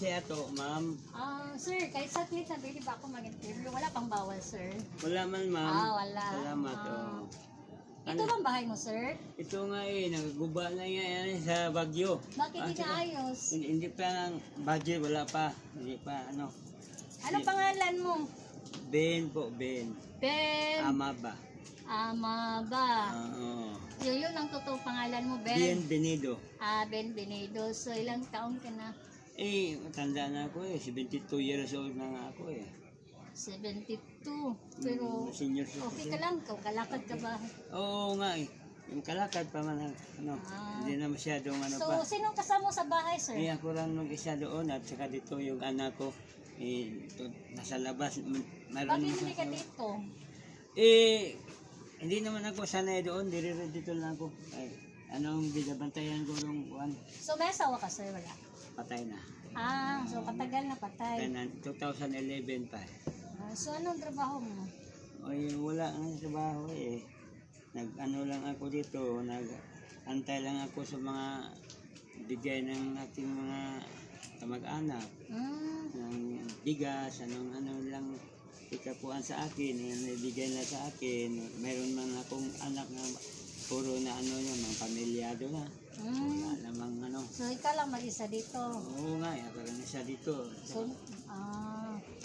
siya to, ma'am. Sir, kahit saglit na pwede ba ako mag-interview? Wala pang bawal, sir. Wala man, ma'am. Wala. Salamat, Ito bang bahay mo, sir? Ito nga nagguba na yan sa Bagyo. Bakit hindi naayos? Hindi pa ng budget, wala pa. Hindi pa, ano. Ano pangalan mo? Ben po, Ben. Ben. Ama ba? Ama ba? Oo. Yun ang totoong pangalan mo, Ben? Bienvenido. Ben Benido. So, ilang taon ka na? Tanda na ako 72 years old na nga ako 72. Pero, senior okay ka lang? Kalakad ka ba? Oo nga Yung kalakad pa man, hindi na masyadong ano So, pa. sinong kasama mo sa bahay, sir? Ako lang mag-isa doon at saka dito yung anak ko. Ito, nasa labas. Bakit hindi ka dito? Hindi naman ako sanay doon. Dito lang ako. Anong binabantayan ko nung buwan? So, may asawa ka, sir? Wala? Patay na. So katagal na patay. 2011 pa. So anong trabaho mo? Wala nga trabaho Nag-ano lang ako dito, nag-antay lang ako sa mga bigay ng ating mga kamag-anak. Ng bigas, ano lang ikapuan sa akin, nabigay na sa akin. Mayroon man akong anak na puro na mga pamilyado na. Wala namang So ikaw lang mag-isa dito? Oo nga, ako lang isa dito.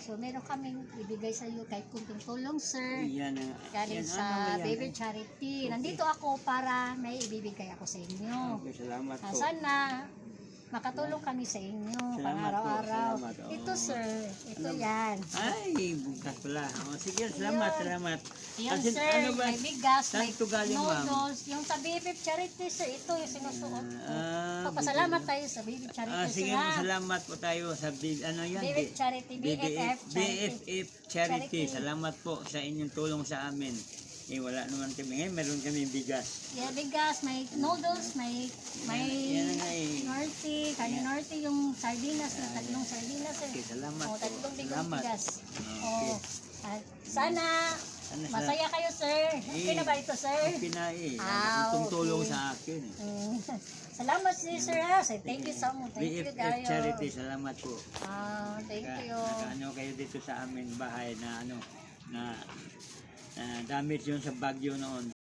So meron kaming ibigay sa iyo kahit kunting tulong, sir. Galing sa yan, Baby Charity. Nandito ako para may ibibigay ako sa inyo. Okay, salamat po. Sana makatulong kami sa inyo pang-araw-araw. Ito, sir. Ito yan. Ay, bukas pala. Sige, salamat. Yan, sir. May bigas, may galing, ma'am? noodles. Yung sa Baby Charity, sir, ito yung sinusuot ko. Papasalamat tayo sa Baby Charity, sir. Sige, salamat po tayo sa Baby Charity, BFF Charity. Salamat po sa inyong tulong sa amin. Wala naman kami. Meron kami bigas. Bigas, may noodles, may norte, kanin norte, yung sardinas, na tatlong sardinas. Okay, salamat po. Tatlong bigas. Okay. Sana masaya kayo, sir. Okay na ba ito, sir? Okay na Itong tulong sa akin. Salamat, sir. Thank you so much. Thank you, BFF Charity, salamat po. Thank you. Nakaano kayo dito sa amin bahay na damage yun sa Bagyo noon.